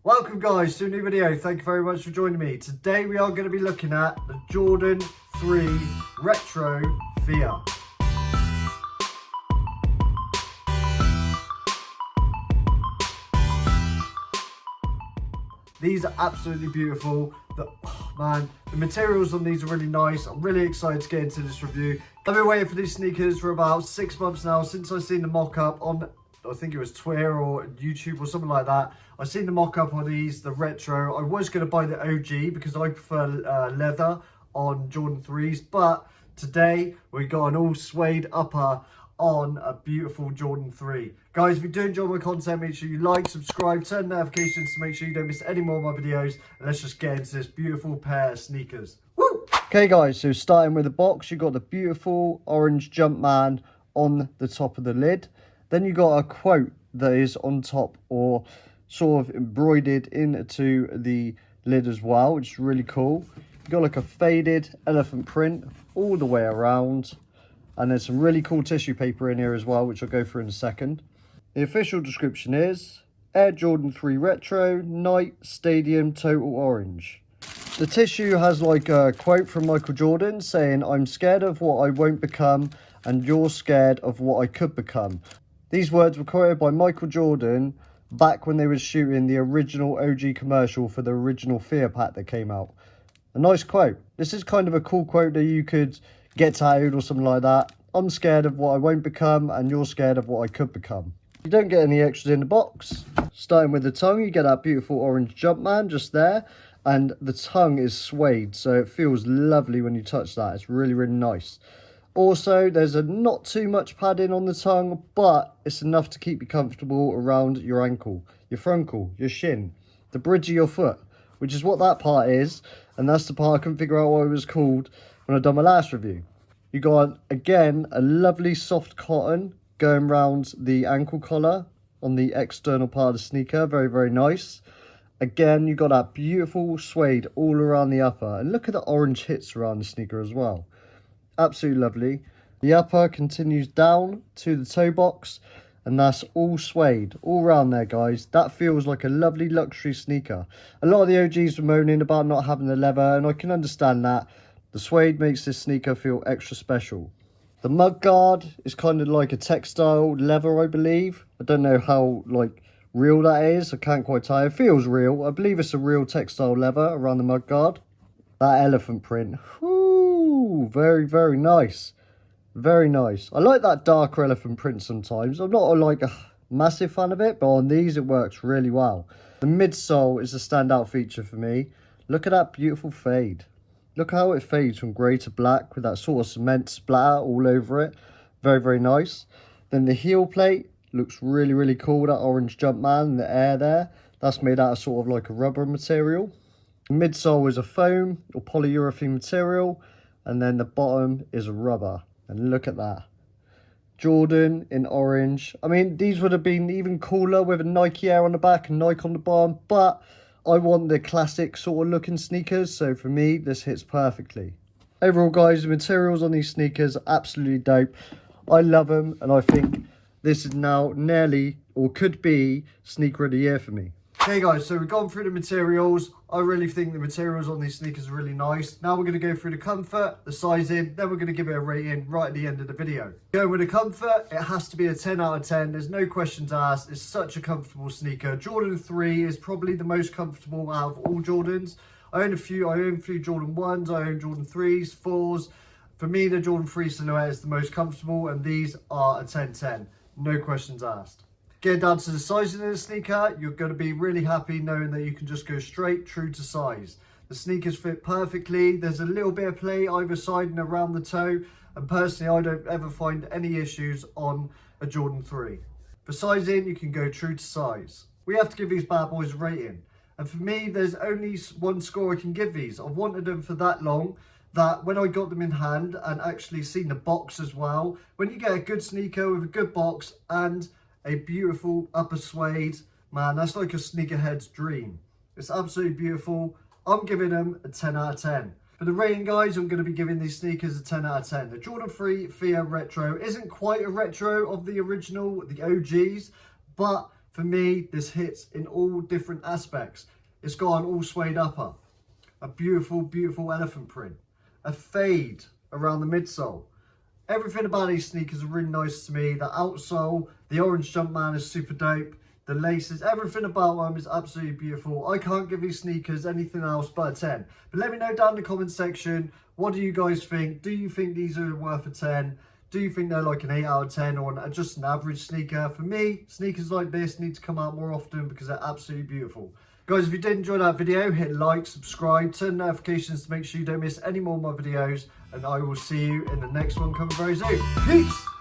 Welcome guys to a new video. Thank you very much for joining me. Today we are going to be looking at the Jordan 3 Retro Fear. These are absolutely beautiful. The materials on these are really nice. I'm really excited to get into this review. I've been waiting for these sneakers for about 6 months now, since I've seen the mock-up on, I think it was Twitter or YouTube or something like that. I've seen the mock-up on these, the retro. I was going to buy the OG because I prefer leather on Jordan 3s. But today we got an all suede upper on a beautiful Jordan 3. Guys, if you do enjoy my content, make sure you like, subscribe, turn notifications to make sure you don't miss any more of my videos. And let's just get into this beautiful pair of sneakers. Woo! Okay guys, so starting with the box, you got the beautiful orange Jumpman on the top of the lid. Then you got a quote that is on top or sort of embroidered into the lid as well, which is really cool. You got like a faded elephant print all the way around. And there's some really cool tissue paper in here as well, which I'll go through in a second. The official description is Air Jordan 3 Retro, Night, Stadium, Total Orange. The tissue has like a quote from Michael Jordan saying, "I'm scared of what I won't become and you're scared of what I could become." These words were quoted by Michael Jordan back when they were shooting the original OG commercial for the original Fear pack that came out. A nice quote. This is kind of a cool quote that you could get tattooed or something like that. I'm scared of what I won't become and you're scared of what I could become. You don't get any extras in the box. Starting with the tongue, you get that beautiful orange Jumpman just there. And the tongue is suede, so it feels lovely when you touch that. It's really, really nice. Also, there's not too much padding on the tongue, but it's enough to keep you comfortable around your ankle, your fronkle, your shin, the bridge of your foot, which is what that part is. And that's the part I couldn't figure out what it was called when I done my last review. You got, again, a lovely soft cotton going around the ankle collar on the external part of the sneaker. Very, very nice. Again, you got that beautiful suede all around the upper. And look at the orange hits around the sneaker as well. Absolutely lovely. The upper continues down to the toe box. And that's all suede all around there, guys. That feels like a lovely luxury sneaker. A lot of the OGs were moaning about not having the leather, and I can understand that. The suede makes this sneaker feel extra special. The mud guard is kind of like a textile leather, I believe. I don't know how like real that is. I can't quite tell. It feels real. I believe it's a real textile leather around the mud guard. That elephant print. Whoo, very, very nice. Very nice. I like that darker elephant print sometimes. I'm not like a massive fan of it, but on these it works really well. The midsole is a standout feature for me. Look at that beautiful fade. Look how it fades from grey to black with that sort of cement splatter all over it. Very, very nice. Then the heel plate looks really, really cool. That orange Jumpman in the air there. That's made out of sort of like a rubber material. The midsole is a foam or polyurethane material. And then the bottom is a rubber. And look at that. Jordan in orange. I mean, these would have been even cooler with a Nike Air on the back and Nike on the bottom. But I want the classic sort of looking sneakers, so for me this hits perfectly. Overall guys, the materials on these sneakers are absolutely dope. I love them, and I think this is now nearly, or could be, sneaker of the year for me. Okay guys, so we've gone through the materials. I really think the materials on these sneakers are really nice. Now we're going to go through the comfort, the sizing, then we're going to give it a rating right at the end of the video. Going with the comfort, it has to be a 10 out of 10. There's no questions asked. It's such a comfortable sneaker. Jordan 3 is probably the most comfortable out of all Jordans. I own a few Jordan 1s, I own Jordan 3s, 4s. For me, the Jordan 3 silhouette is the most comfortable, and these are a 10-10. No questions asked. Getting down to the sizing of the sneaker, you're going to be really happy knowing that you can just go straight true to size. The sneakers fit perfectly. There's a little bit of play either side and around the toe, and personally I don't ever find any issues on a Jordan 3. For sizing, you can go true to size. We have to give these bad boys a rating, and for me there's only one score I can give these. I've wanted them for that long that when I got them in hand and actually seen the box as well, when you get a good sneaker with a good box and a beautiful upper suede, man, that's like a sneakerhead's dream. It's absolutely beautiful. I'm giving them a 10 out of 10. For the rating, guys, I'm going to be giving these sneakers a 10 out of 10. The Jordan 3 Fear Retro isn't quite a retro of the original, the OGs, but For me, this hits in all different aspects. It's got an all suede upper, a beautiful, beautiful elephant print, a fade around the midsole. Everything about these sneakers are really nice to me. The outsole, the orange Jumpman is super dope. The laces, everything about them is absolutely beautiful. I can't give these sneakers anything else but a 10. But let me know down in the comment section, what do you guys think? Do you think these are worth a 10? Do you think they're like an 8 out of 10 or just an average sneaker? For me, sneakers like this need to come out more often because they're absolutely beautiful. Guys, if you did enjoy that video, hit like, subscribe, turn notifications to make sure you don't miss any more of my videos. And I will see you in the next one coming very soon. Peace!